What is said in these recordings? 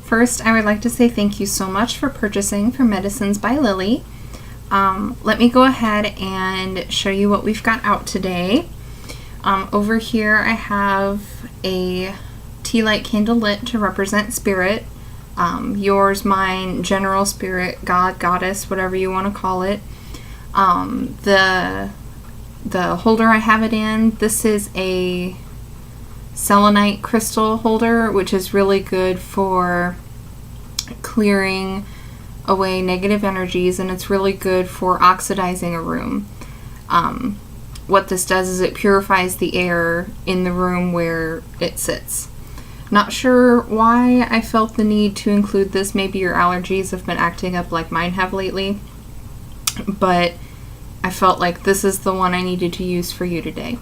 First, I would like to say thank you so much for purchasing from Medicines by Lily. Let me go ahead and show you what we've got out today. Over here I have a tea light candle lit to represent spirit. Yours, mine, general spirit, God, goddess, whatever you want to call it. The holder I have it in, this is a selenite crystal holder, which is really good for clearing away negative energies, and it's really good for oxidizing a room. What this does is it purifies the air in the room where it sits. Not sure why I felt the need to include this. Maybe your allergies have been acting up like mine have lately, but I felt like this is the one I needed to use for you today.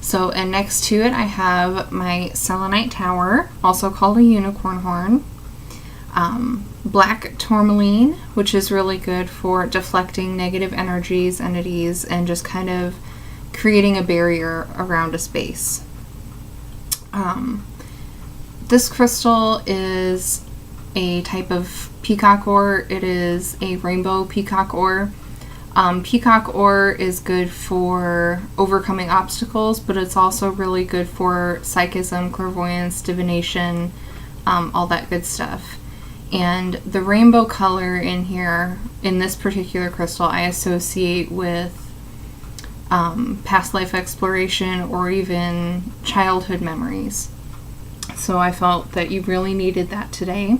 So, and next to it I have my selenite tower, also called a unicorn horn. Black tourmaline, which is really good for deflecting negative energies, entities, and just kind of creating a barrier around a space. This crystal is a type of peacock ore. It is a rainbow peacock ore. Peacock ore is good for overcoming obstacles, but it's also really good for psychism, clairvoyance, divination, all that good stuff. And the rainbow color in here, in this particular crystal, I associate with past life exploration or even childhood memories. So I felt that you really needed that today.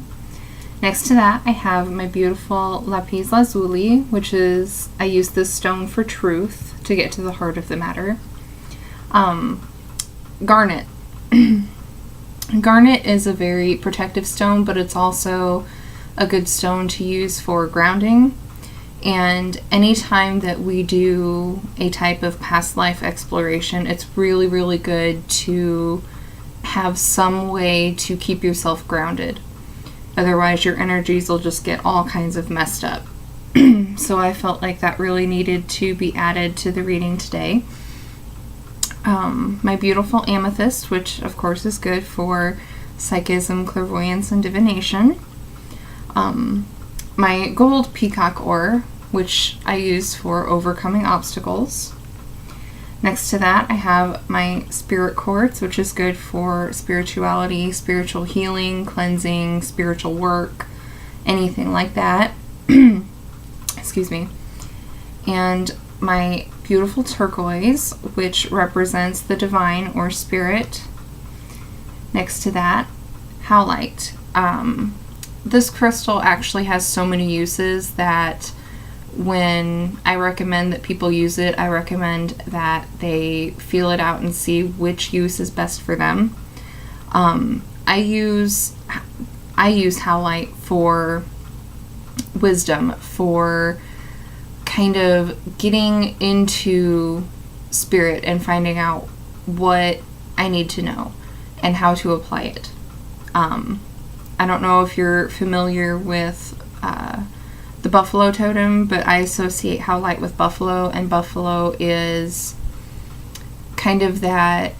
Next to that, I have my beautiful lapis lazuli, which is, I use this stone for truth to get to the heart of the matter. Garnet. Garnet is a very protective stone, but it's also a good stone to use for grounding. And anytime that we do a type of past life exploration, it's really, really good to have some way to keep yourself grounded. Otherwise, your energies will just get all kinds of messed up. So I felt like that really needed to be added to the reading today. My beautiful amethyst, which of course is good for psychism, clairvoyance, and divination. My gold peacock ore, which I use for overcoming obstacles. Next to that, I have my spirit quartz, which is good for spirituality, spiritual healing, cleansing, spiritual work, anything like that. Excuse me. And my beautiful turquoise, which represents the divine or spirit. Next to that, howlite. This crystal actually has so many uses that when I recommend that people use it, I recommend that they feel it out and see which use is best for them. I use howlite for wisdom, for kind of getting into spirit and finding out what I need to know and how to apply it. I don't know if you're familiar with the buffalo totem, but I associate howlite with buffalo, and buffalo is kind of that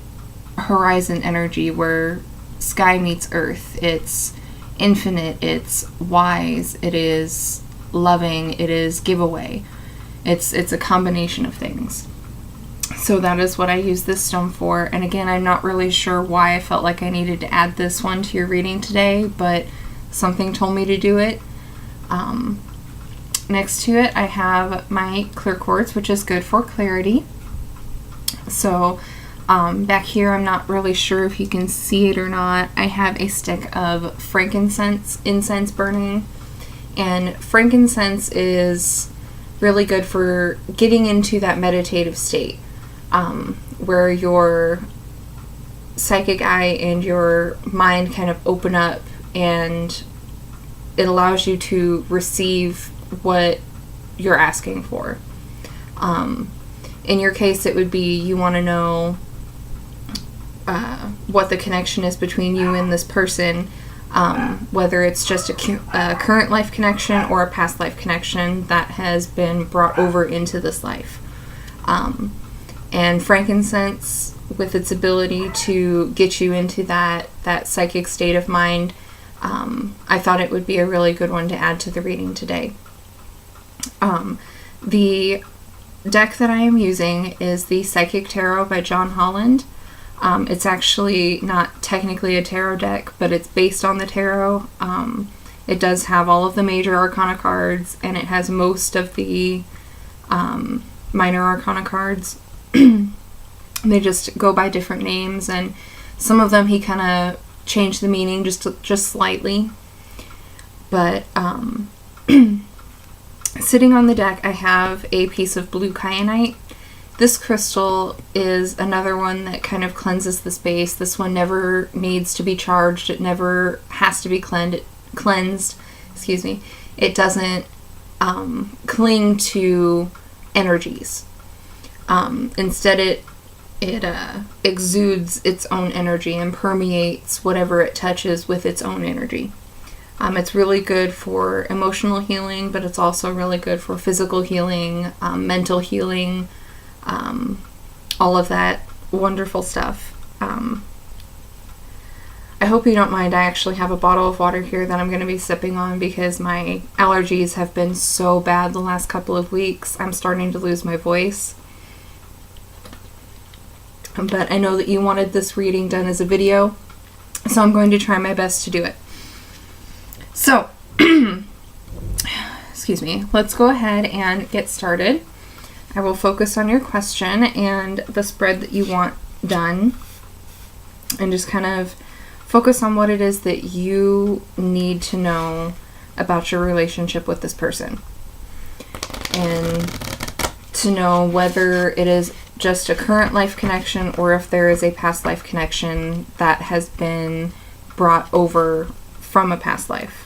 horizon energy where sky meets earth. It's infinite, it's wise, it is loving, it is giveaway. It's a combination of things. So that is what I use this stone for. And again, I'm not really sure why I felt like I needed to add this one to your reading today, but something told me to do it. Next to it, I have my clear quartz, which is good for clarity. So back here, I'm not really sure if you can see it or not. I have a stick of frankincense, incense burning. And frankincense is really good for getting into that meditative state where your psychic eye and your mind kind of open up, and it allows you to receive what you're asking for. In your case, it would be you want to know what the connection is between you and this person, whether it's just a current life connection or a past life connection that has been brought over into this life. And frankincense, with its ability to get you into that psychic state of mind, I thought it would be a really good one to add to the reading today. The deck that I am using is the Psychic Tarot by John Holland. It's actually not technically a tarot deck, but it's based on the tarot. It does have all of the major arcana cards, and it has most of the minor arcana cards. They just go by different names, and some of them he kind of changed the meaning just slightly. But sitting on the deck, I have a piece of blue kyanite. This crystal is another one that kind of cleanses the space. This one never needs to be charged. It never has to be cleansed. Excuse me. It doesn't cling to energies. Instead, it exudes its own energy and permeates whatever it touches with its own energy. It's really good for emotional healing, but it's also really good for physical healing, mental healing, all of that wonderful stuff. I hope you don't mind. I actually have a bottle of water here that I'm going to be sipping on because my allergies have been so bad the last couple of weeks. I'm starting to lose my voice. But I know that you wanted this reading done as a video, so I'm going to try my best to do it. So, excuse me, let's go ahead and get started. I will focus on your question and the spread that you want done, and just kind of focus on what it is that you need to know about your relationship with this person, and to know whether it is just a current life connection or if there is a past life connection that has been brought over from a past life.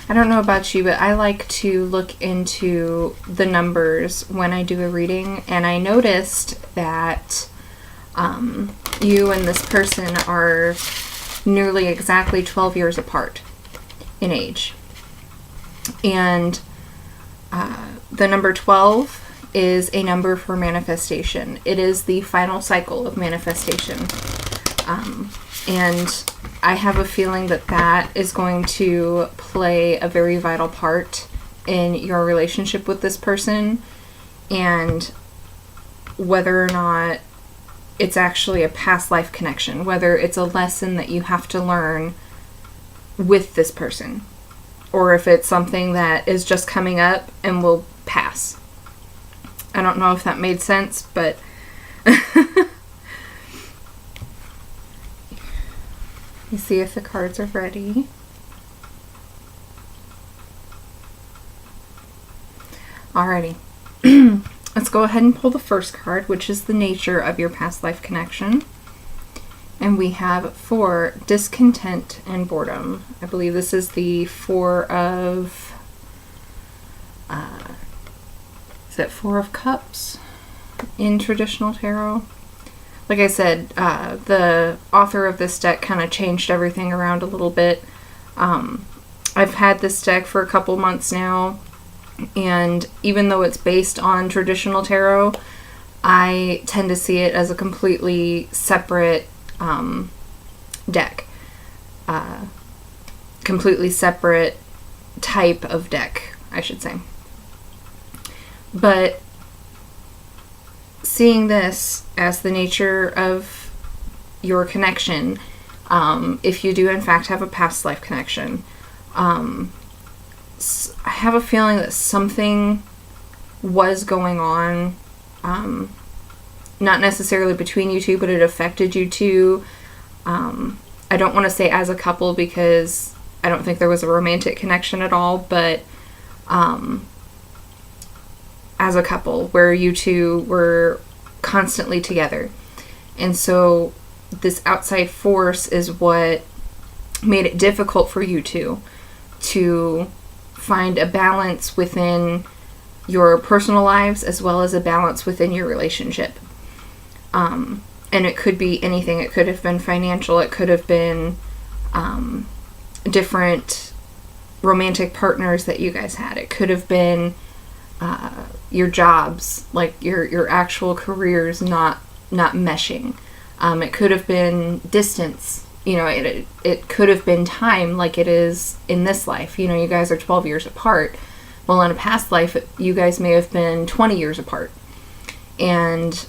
I don't know about you, but I like to look into the numbers when I do a reading, and I noticed that you and this person are nearly exactly 12 years apart in age. And the number 12 is a number for manifestation. It is the final cycle of manifestation. And I have a feeling that that is going to play a very vital part in your relationship with this person, and whether or not it's actually a past life connection, whether it's a lesson that you have to learn with this person, or if it's something that is just coming up and will pass. I don't know if that made sense, but you see if the cards are ready. Alrighty. Let's go ahead and pull the first card, which is the nature of your past life connection. And we have 4, discontent and boredom. I believe this is the 4 of, is it 4 of Cups in traditional tarot? Like I said, the author of this deck kind of changed everything around a little bit. I've had this deck for a couple months now, and even though it's based on traditional tarot, I tend to see it as a completely separate deck. Completely separate type of deck, I should say. But seeing this as the nature of your connection, if you do in fact have a past life connection, I have a feeling that something was going on, not necessarily between you two, but it affected you two. I don't want to say as a couple because I don't think there was a romantic connection at all, but as a couple where you two were constantly together. And so this outside force is what made it difficult for you to find a balance within your personal lives as well as a balance within your relationship. And it could be anything. It could have been financial. It could have been different romantic partners that you guys had. It could have been your jobs, like your actual careers not meshing. It could have been distance. It could have been time, like it is in this life. You guys are 12 years apart. Well, in a past life, you guys may have been 20 years apart. And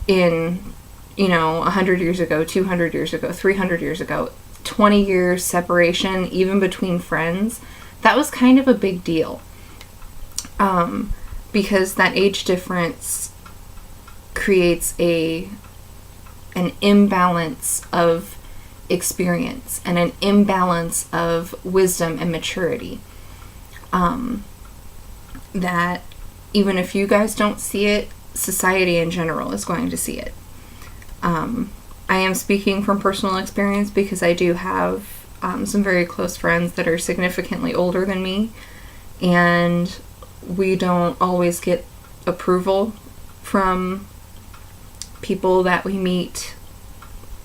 in, 100 years ago, 200 years ago, 300 years ago, 20 years separation, even between friends, that was kind of a big deal. Because that age difference creates an imbalance of experience and an imbalance of wisdom and maturity. That even if you guys don't see it, society in general is going to see it. I am speaking from personal experience because I do have some very close friends that are significantly older than me, and we don't always get approval from people that we meet,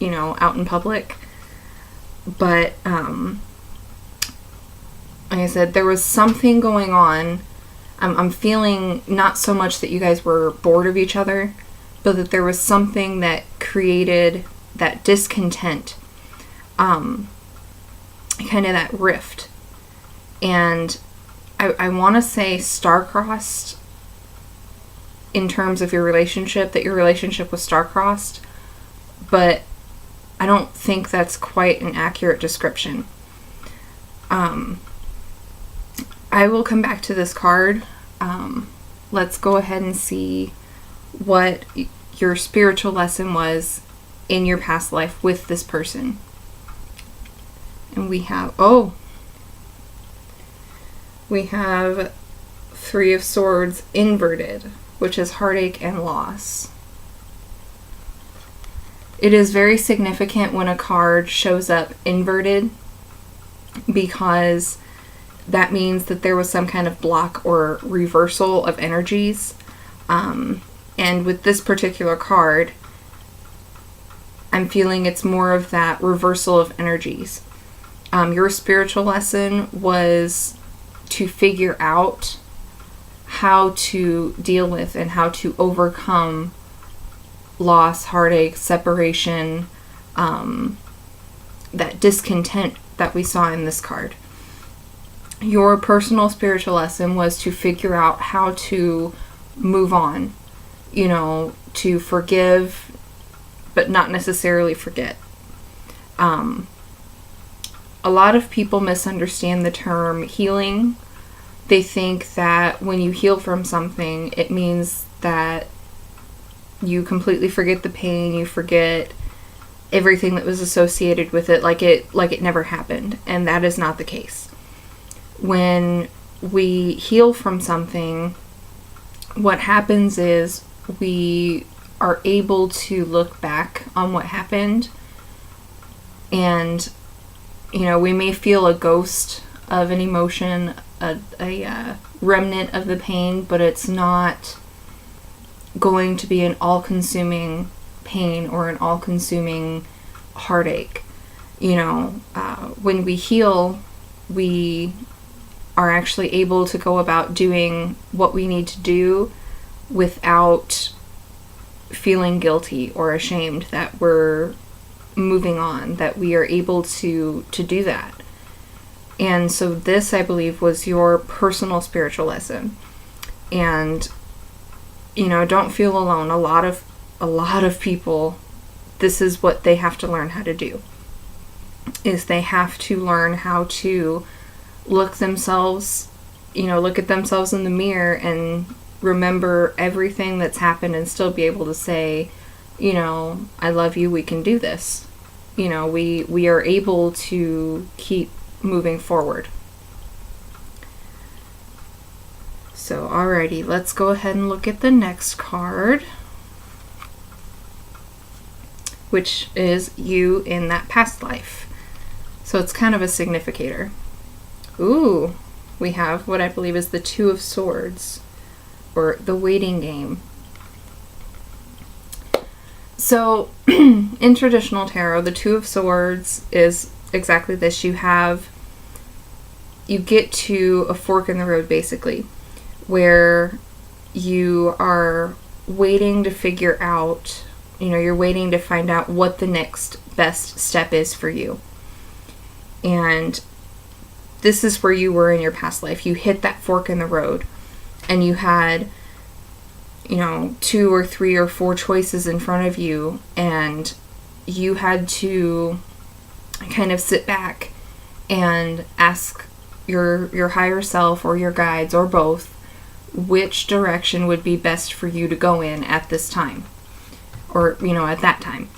out in public. But like I said, there was something going on. I'm feeling not so much that you guys were bored of each other, but that there was something that created that discontent, kind of that rift. And I want to say star-crossed in terms of your relationship, that your relationship was star-crossed, but I don't think that's quite an accurate description. I will come back to this card. Let's go ahead and see what your spiritual lesson was in your past life with this person. And we have Three of Swords inverted, which is heartache and loss. It is very significant when a card shows up inverted, because that means that there was some kind of block or reversal of energies. And with this particular card, I'm feeling it's more of that reversal of energies. Your spiritual lesson was to figure out how to deal with and how to overcome loss, heartache, separation, that discontent that we saw in this card. Your personal spiritual lesson was to figure out how to move on, to forgive, but not necessarily forget. A lot of people misunderstand the term healing. They think that when you heal from something, it means that you completely forget the pain, you forget everything that was associated with it, like it never happened. And that is not the case. When we heal from something, what happens is we are able to look back on what happened, and we may feel a ghost of an emotion, a remnant of the pain, but it's not going to be an all-consuming pain or an all-consuming heartache. When we heal, we are actually able to go about doing what we need to do without feeling guilty or ashamed that we're moving on, that we are able to do that. And so this, I believe, was your personal spiritual lesson. And don't feel alone. A lot of people, this is what they have to learn how to do, is they have to learn how to look at themselves in the mirror and remember everything that's happened and still be able to say, I love you, we can do this. We are able to keep moving forward. So, alrighty, let's go ahead and look at the next card. which is you in that past life. So it's kind of a significator. Ooh, we have what I believe is the Two of Swords, or the waiting game. So in traditional tarot, the Two of Swords is exactly this. You get to a fork in the road, basically, where you are waiting to figure out, you're waiting to find out what the next best step is for you. And this is where you were in your past life. You hit that fork in the road, and you had, 2 or 3 or 4 choices in front of you, and you had to kind of sit back and ask your higher self or your guides or both which direction would be best for you to go in at this time, or at that time.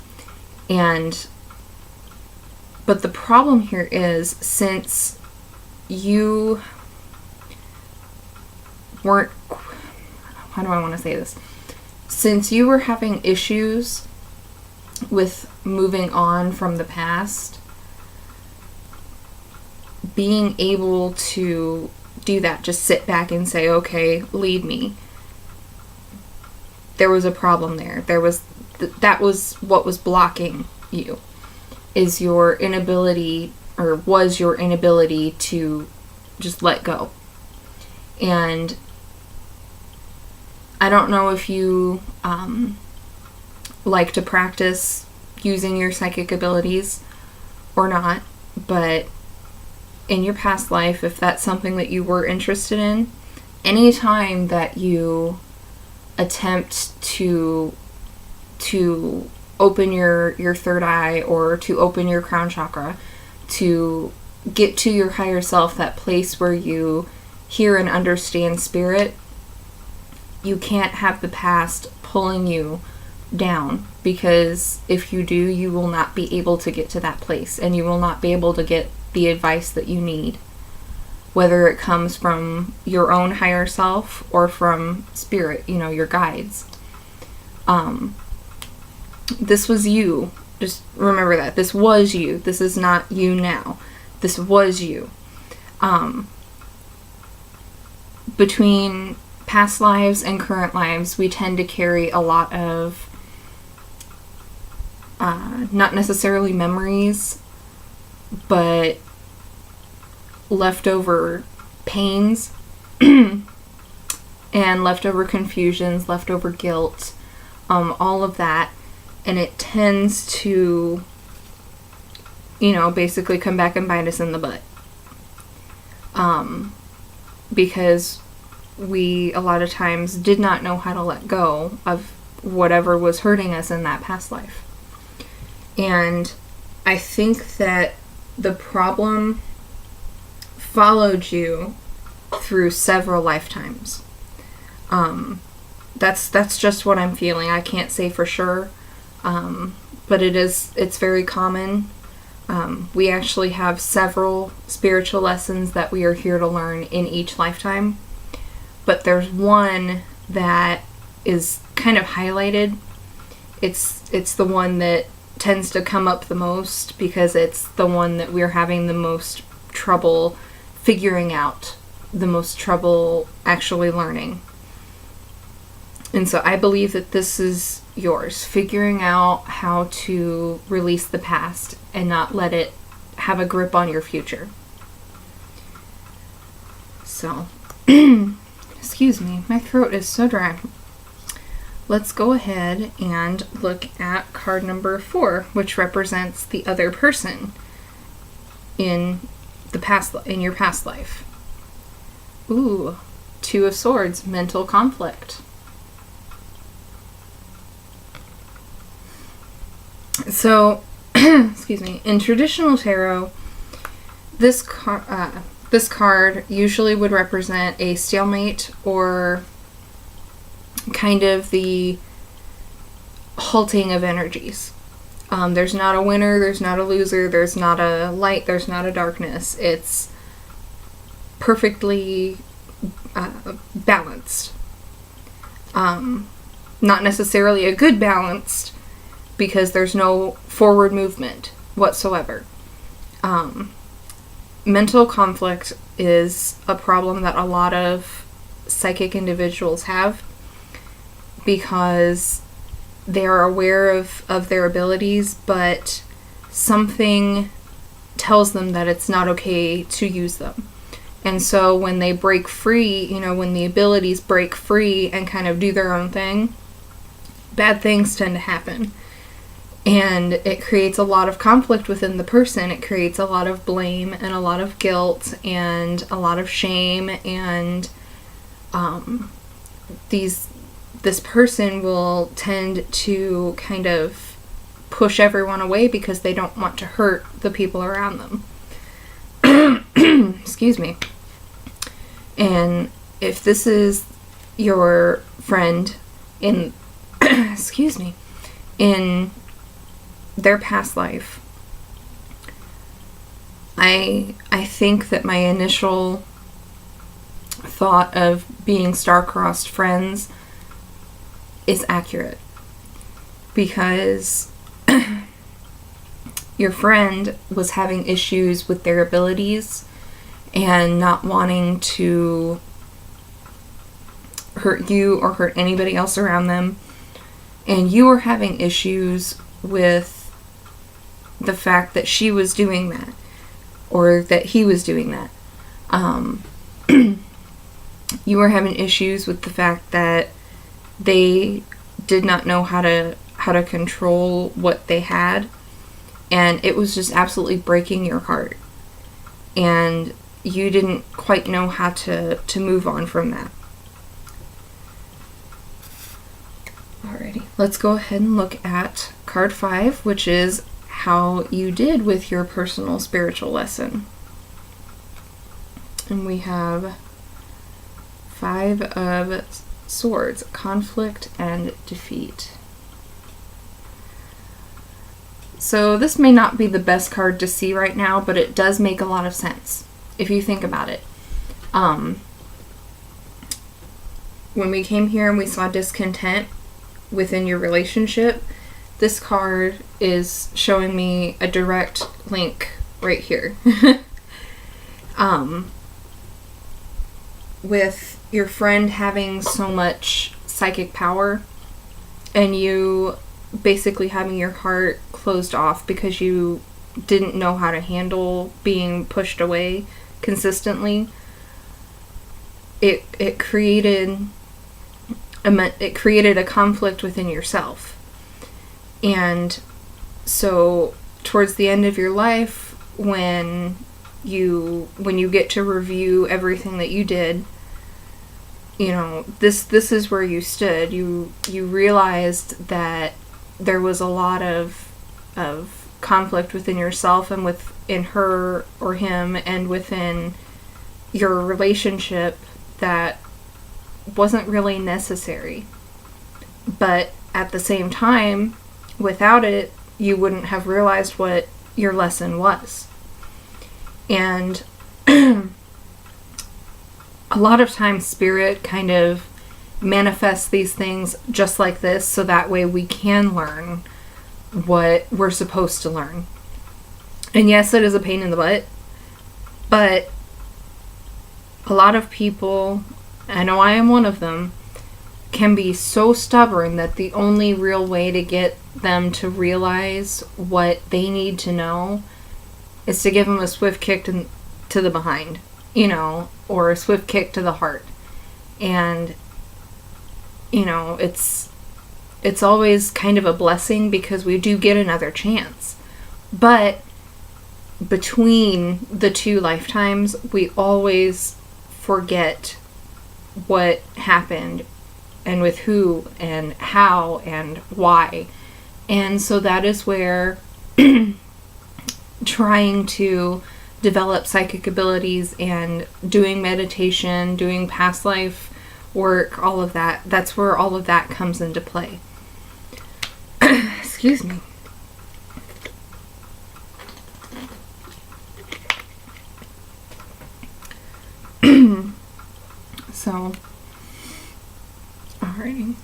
But the problem here is, since you weren't, how do I want to say this? Since you were having issues with moving on from the past, being able to do that, just sit back and say, okay, lead me. There was a problem there. That was what was blocking you, is your inability, or was your inability to just let go. And I don't know if you like to practice using your psychic abilities or not, but in your past life, if that's something that you were interested in, anytime that you attempt to open your third eye, or to open your crown chakra, to get to your higher self, that place where you hear and understand spirit, you can't have the past pulling you down, because if you do, you will not be able to get to that place, and you will not be able to get the advice that you need, whether it comes from your own higher self or from spirit, your guides. This was you. Just remember that. This was you. This is not you now. This was you. Between past lives and current lives, we tend to carry a lot of not necessarily memories, but leftover pains and leftover confusions, leftover guilt, all of that. And it tends to, basically come back and bite us in the butt. Because we, a lot of times, did not know how to let go of whatever was hurting us in that past life. And I think that the problem followed you through several lifetimes. That's just what I'm feeling. I can't say for sure, but it's very common. We actually have several spiritual lessons that we are here to learn in each lifetime, but there's one that is kind of highlighted. It's the one that tends to come up the most, because it's the one that we're having the most trouble figuring out, the most trouble actually learning. And so I believe that this is yours, figuring out how to release the past and not let it have a grip on your future. So, excuse me, my throat is so dry. Let's go ahead and look at card number 4, which represents the other person in your past life. Ooh, Two of Swords, mental conflict. So, excuse me, in traditional tarot, this card usually would represent a stalemate, or kind of the halting of energies. There's not a winner, there's not a loser, there's not a light, there's not a darkness. It's perfectly balanced. Not necessarily a good balanced, because there's no forward movement whatsoever. Mental conflict is a problem that a lot of psychic individuals have because they are aware of their abilities, but something tells them that it's not okay to use them. And so when they break free, when the abilities break free and kind of do their own thing, bad things tend to happen. And it creates a lot of conflict within the person. It creates a lot of blame and a lot of guilt and a lot of shame. And this person will tend to kind of push everyone away because they don't want to hurt the people around them. Excuse me. And if this is your friend in in their past life, I think that my initial thought of being star-crossed friends is accurate, because your friend was having issues with their abilities and not wanting to hurt you or hurt anybody else around them, and you were having issues with the fact that she was doing that, or that he was doing that. You were having issues with the fact that they did not know how to control what they had, and it was just absolutely breaking your heart, and you didn't quite know how to move on from that. Alrighty, let's go ahead and look at card 5, which is how you did with your personal spiritual lesson. And we have 5 of Swords, conflict and defeat. So this may not be the best card to see right now, but it does make a lot of sense if you think about it. When we came here and we saw discontent within your relationship, this card is showing me a direct link right here. With your friend having so much psychic power and you basically having your heart closed off because you didn't know how to handle being pushed away consistently, it created a conflict within yourself. And so towards the end of your life, when you get to review everything that you did, this is where you stood. You realized that there was a lot of conflict within yourself and within her or him and within your relationship that wasn't really necessary. But at the same time, without it, you wouldn't have realized what your lesson was. And a lot of times Spirit kind of manifests these things just like this, so that way we can learn what we're supposed to learn. And yes, it is a pain in the butt, but a lot of people, I know I am one of them, can be so stubborn that the only real way to get them to realize what they need to know is to give them a swift kick to the behind, or a swift kick to the heart. And, it's always kind of a blessing because we do get another chance. But between the 2 lifetimes, we always forget what happened and with who and how and why. And so that is where trying to develop psychic abilities and doing meditation, doing past life work, all of that, that's where all of that comes into play. Excuse me. So, alrighty.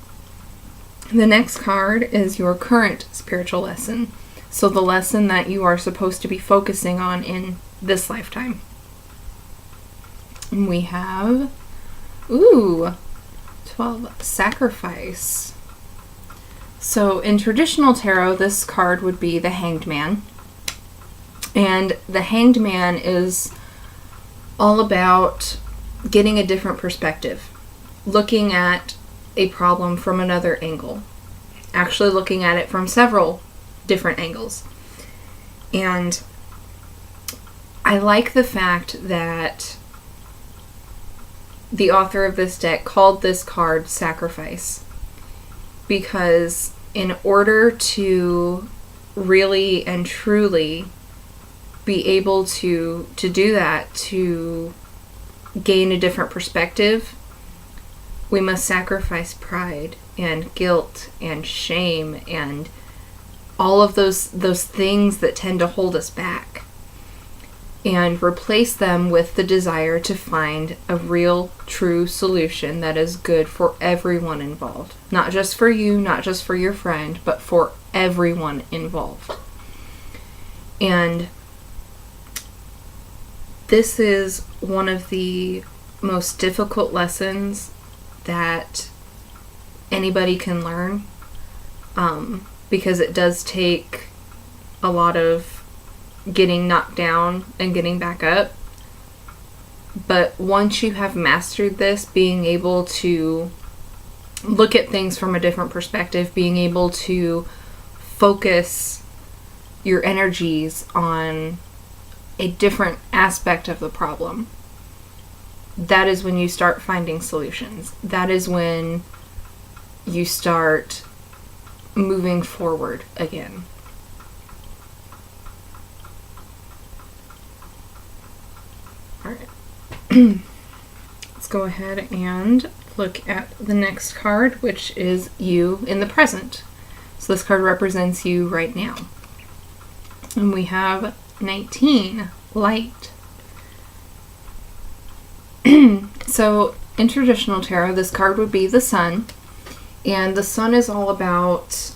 The next card is your current spiritual lesson. So the lesson that you are supposed to be focusing on in this lifetime. And we have, 12, sacrifice. So in traditional tarot, this card would be the Hanged Man. And the Hanged Man is all about getting a different perspective, looking at a problem from another angle, actually looking at it from several different angles. And I like the fact that the author of this deck called this card Sacrifice, because in order to really and truly be able to do that, to gain a different perspective, we must sacrifice pride and guilt and shame and all of those things that tend to hold us back, and replace them with the desire to find a real, true solution that is good for everyone involved. Not just for you, not just for your friend, but for everyone involved. And this is one of the most difficult lessons that anybody can learn, because it does take a lot of getting knocked down and getting back up. But once you have mastered this, being able to look at things from a different perspective, being able to focus your energies on a different aspect of the problem, that is when you start finding solutions. That is when you start moving forward again. All right. Let's go ahead and look at the next card, which is you in the present. So this card represents you right now. And we have 19, light. So in traditional tarot, this card would be the sun. And the sun is all about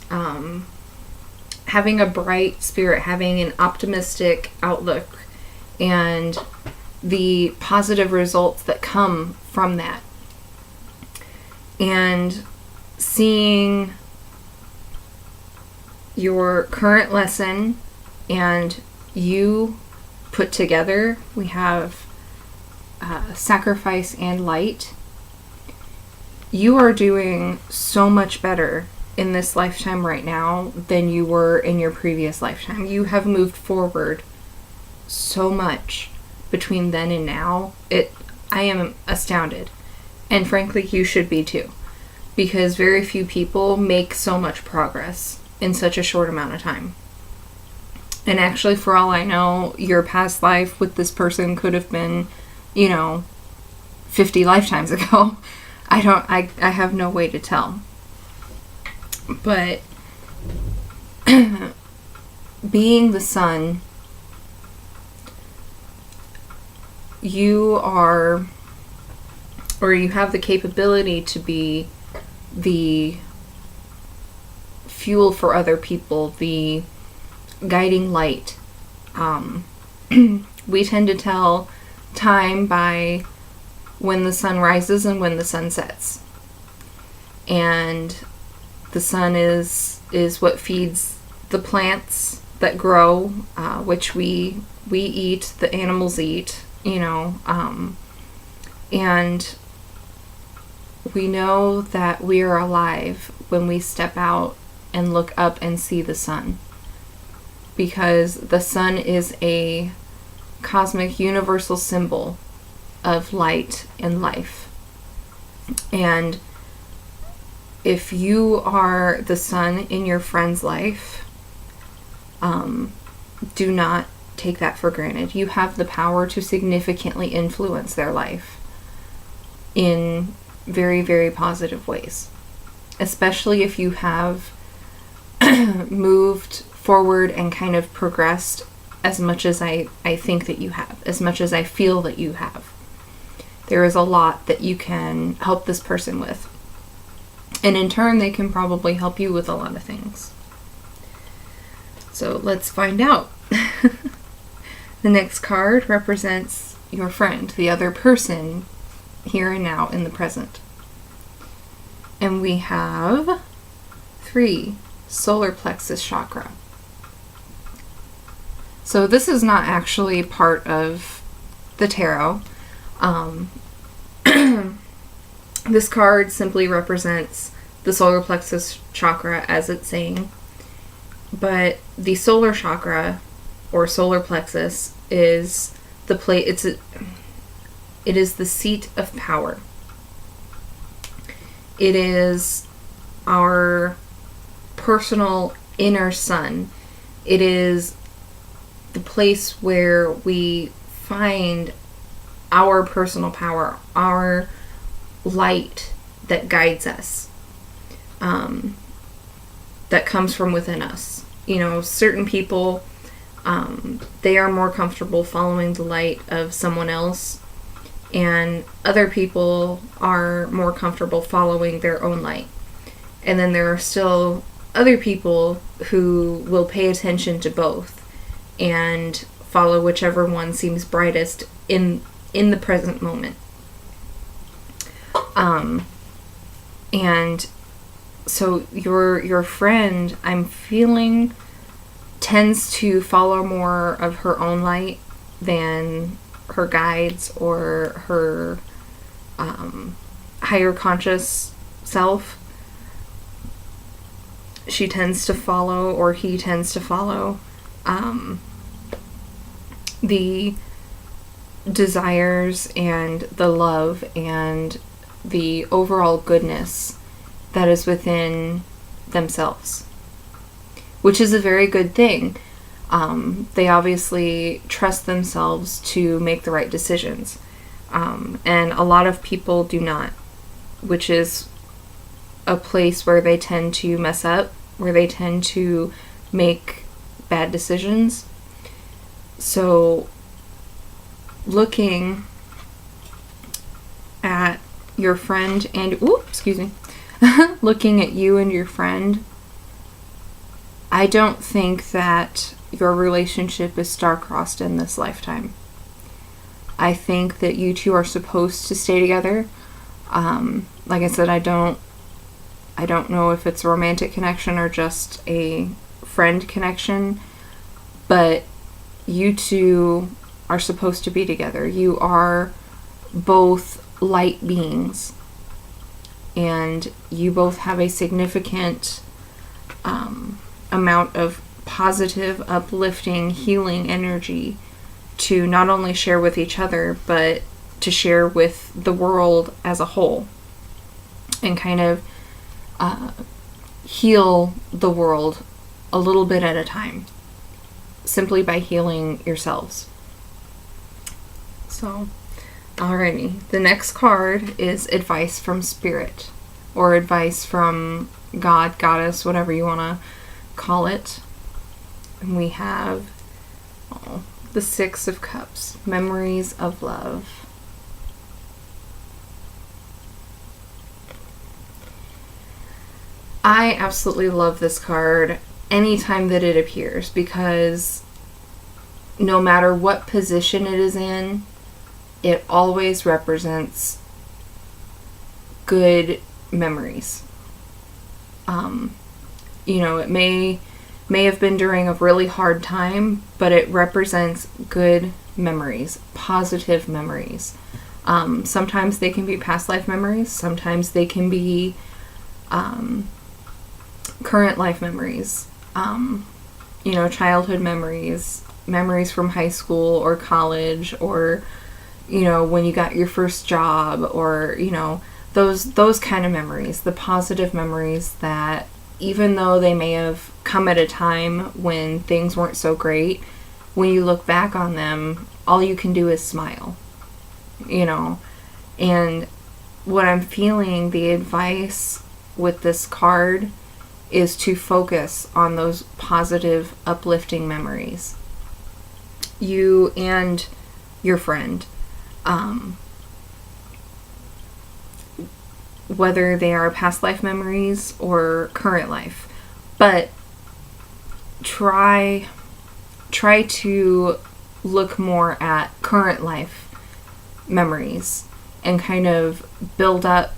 having a bright spirit, having an optimistic outlook, and the positive results that come from that. And seeing your current lesson and you put together, we have sacrifice and light. You are doing so much better in this lifetime right now than you were in your previous lifetime. You have moved forward so much between then and now. I am astounded. And frankly, you should be too. Because very few people make so much progress in such a short amount of time. And actually, for all I know, your past life with this person could have been, 50 lifetimes ago. I have no way to tell. But being the sun, you are, or you have the capability to be the fuel for other people, the guiding light. We tend to tell time by when the sun rises and when the sun sets. And the sun is what feeds the plants that grow, which we eat, the animals eat, and we know that we are alive when we step out and look up and see the sun. Because the sun is a cosmic universal symbol of light and life. And if you are the sun in your friend's life, do not take that for granted. You have the power to significantly influence their life in very, very positive ways. Especially if you have moved forward and kind of progressed as much as I think that you have, as much as I feel that you have. There is a lot that you can help this person with. And in turn, they can probably help you with a lot of things. So let's find out. The next card represents your friend, the other person, here and now in the present. And we have 3, solar plexus chakra. So this is not actually part of the tarot. This card simply represents the solar plexus chakra as it's saying. But the solar chakra, or solar plexus, is the it is the seat of power. It is our personal inner sun. It is the place where we find our personal power, our light that guides us, that comes from within us. You know, certain people, they are more comfortable following the light of someone else, and other people are more comfortable following their own light. And then there are still other people who will pay attention to both and follow whichever one seems brightest in the present moment. And so your friend, I'm feeling, tends to follow more of her own light than her guides or her higher conscious self. She tends to follow, or he tends to follow, the desires and the love and the overall goodness that is within themselves, which is a very good thing. They obviously trust themselves to make the right decisions, and a lot of people do not, which is a place where they tend to mess up, where they tend to make bad decisions. So looking at your friend and looking at you and your friend, I don't think that your relationship is star-crossed in this lifetime. I think that you two are supposed to stay together. Like I said, I don't know if it's a romantic connection or just a friend connection, but you two are supposed to be together. You are both light beings, and you both have a significant amount of positive, uplifting, healing energy to not only share with each other, but to share with the world as a whole, and kind of heal the world a little bit at a time, simply by healing yourselves. So, alrighty. The next card is advice from Spirit, or advice from God, Goddess, whatever you want to call it. And we have the 6 of Cups, memories of love. I absolutely love this card anytime that it appears, because no matter what position it is in, it always represents good memories. It may have been during a really hard time, but it represents good memories, positive memories. Sometimes they can be past life memories. Sometimes they can be current life memories. Childhood memories, memories from high school or college, or when you got your first job, or those kind of memories, the positive memories that, even though they may have come at a time when things weren't so great, when you look back on them, all you can do is smile. And what I'm feeling, the advice with this card, is to focus on those positive, uplifting memories. You and your friend. whether they are past life memories or current life. But try to look more at current life memories and kind of build up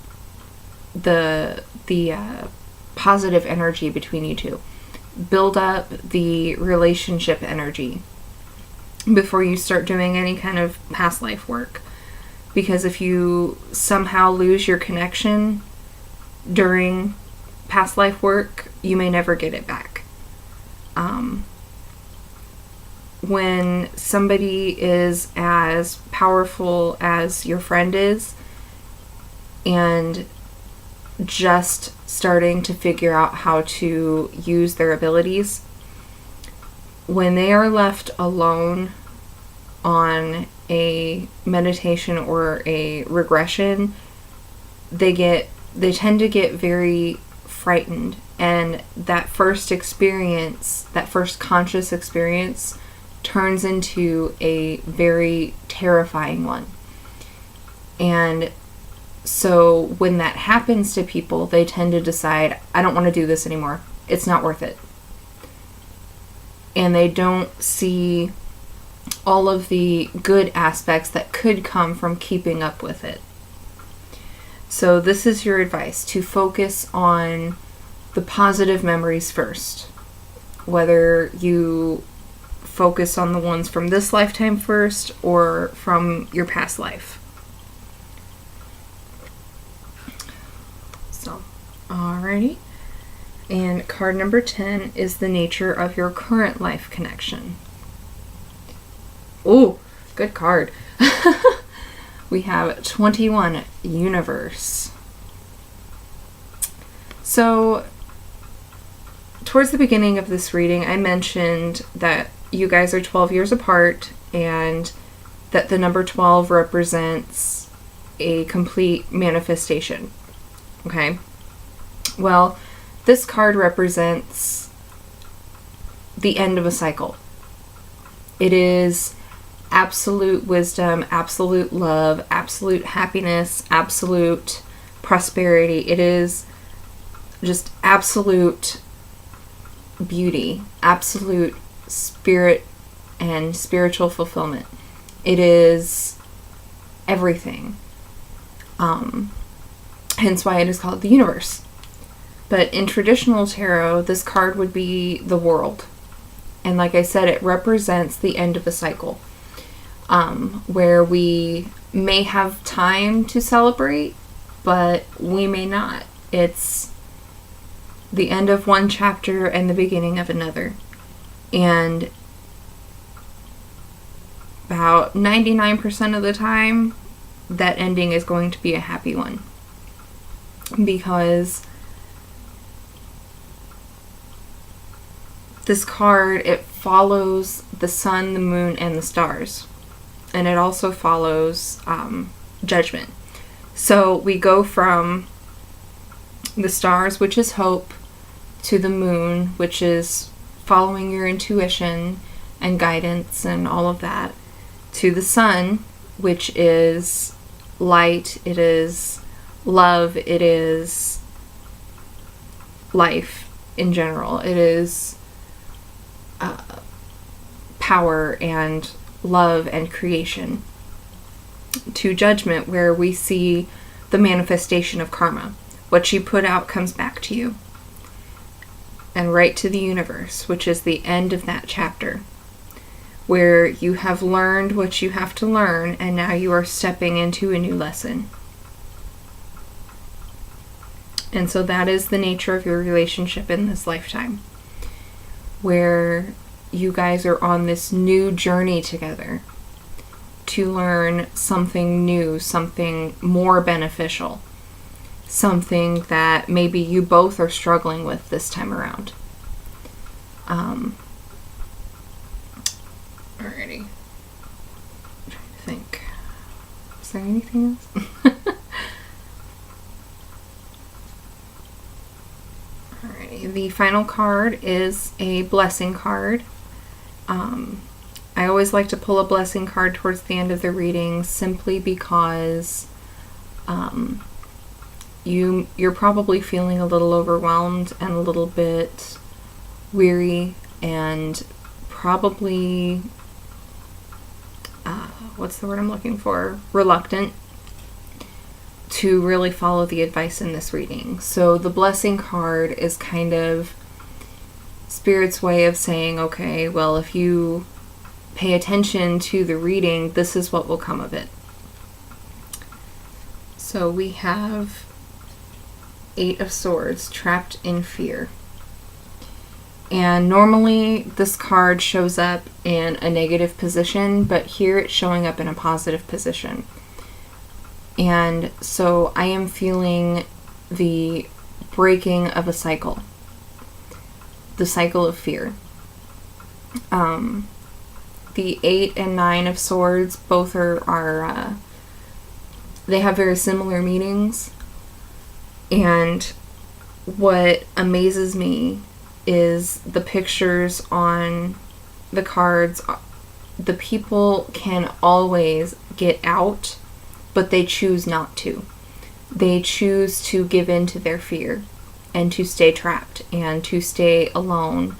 the positive energy between you two. Build up the relationship energy before you start doing any kind of past life work. Because if you somehow lose your connection during past life work, you may never get it back. When somebody is as powerful as your friend is and just starting to figure out how to use their abilities, when they are left alone on a meditation or a regression, they tend to get very frightened, and that first experience, that first conscious experience, turns into a very terrifying one. And so when that happens to people, they tend to decide, I don't want to do this anymore. It's not worth it. And they don't see all of the good aspects that could come from keeping up with it. So this is your advice, to focus on the positive memories first. Whether you focus on the ones from this lifetime first or from your past life. So, alrighty. And card number 10 is the nature of your current life connection. Oh, good card. We have 21, universe. So, towards the beginning of this reading, I mentioned that you guys are 12 years apart and that the number 12 represents a complete manifestation. Okay? Well, this card represents the end of a cycle. It is absolute wisdom, absolute love, absolute happiness, absolute prosperity. It is just absolute beauty, absolute spirit and spiritual fulfillment. It is everything. Hence why it is called the universe. But in traditional tarot, this card would be the world. And like I said, it represents the end of a cycle, where we may have time to celebrate, but we may not. It's the end of one chapter and the beginning of another. And about 99% of the time, that ending is going to be a happy one. Because this card, it follows the sun, the moon, and the stars. And it also follows judgment. So we go from the stars, which is hope, to the moon, which is following your intuition and guidance and all of that, to the sun, which is light, it is love, it is life in general, it is power and love and creation, to judgment, where we see the manifestation of karma. What you put out comes back to you. And right to the universe, which is the end of that chapter, where you have learned what you have to learn, and now you are stepping into a new lesson. And so that is the nature of your relationship in this lifetime, where you guys are on this new journey together to learn something new, something more beneficial, something that maybe you both are struggling with this time around. Alrighty. I'm trying to think. Is there anything else? Alrighty. The final card is a blessing card. I always like to pull a blessing card towards the end of the reading, simply because you're probably feeling a little overwhelmed and a little bit weary and probably what's the word I'm looking for? Reluctant to really follow the advice in this reading. So the blessing card is kind of Spirit's way of saying, okay, well, if you pay attention to the reading, this is what will come of it. So we have 8 of Swords, trapped in fear. And normally this card shows up in a negative position, but here it's showing up in a positive position. And so I am feeling the breaking of a cycle. The cycle of fear. The 8 and 9 of Swords, both are they have very similar meanings. And what amazes me is the pictures on the cards. The people can always get out, but they choose not to. They choose to give in to their fear and to stay trapped and to stay alone.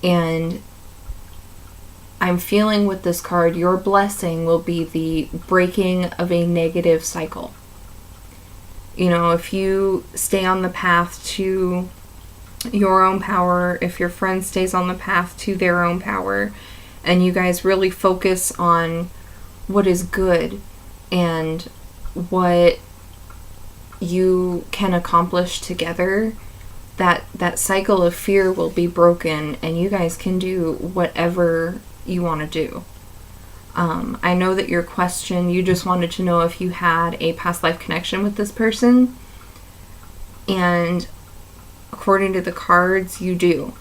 And I'm feeling with this card, your blessing will be the breaking of a negative cycle. You know, if you stay on the path to your own power, if your friend stays on the path to their own power, and you guys really focus on what is good and what you can accomplish together, that cycle of fear will be broken and you guys can do whatever you want to do. I know that your question, you just wanted to know if you had a past life connection with this person, and according to the cards, you do.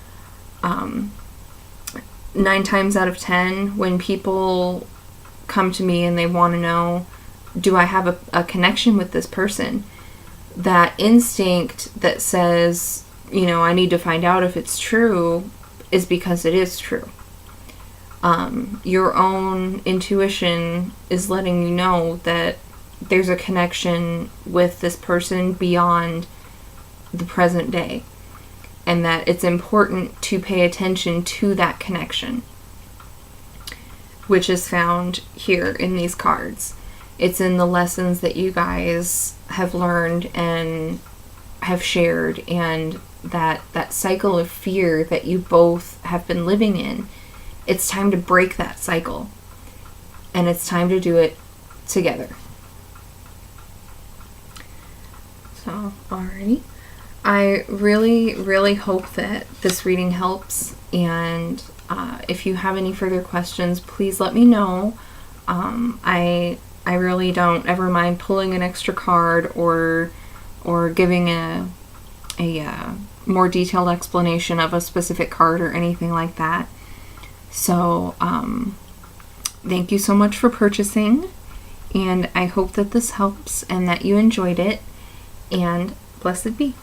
9 times out of 10, when people come to me and they want to know, do I have a connection with this person? That instinct that says, you know, I need to find out if it's true, is because it is true. Your own intuition is letting you know that there's a connection with this person beyond the present day, and that it's important to pay attention to that connection, which is found here in these cards. It's in the lessons that you guys have learned and have shared, and that cycle of fear that you both have been living in. It's time to break that cycle, and it's time to do it together. So, alrighty. I really, really hope that this reading helps, and if you have any further questions, please let me know. I really don't ever mind pulling an extra card or giving a more detailed explanation of a specific card or anything like that. So, thank you so much for purchasing, and I hope that this helps and that you enjoyed it, and blessed be.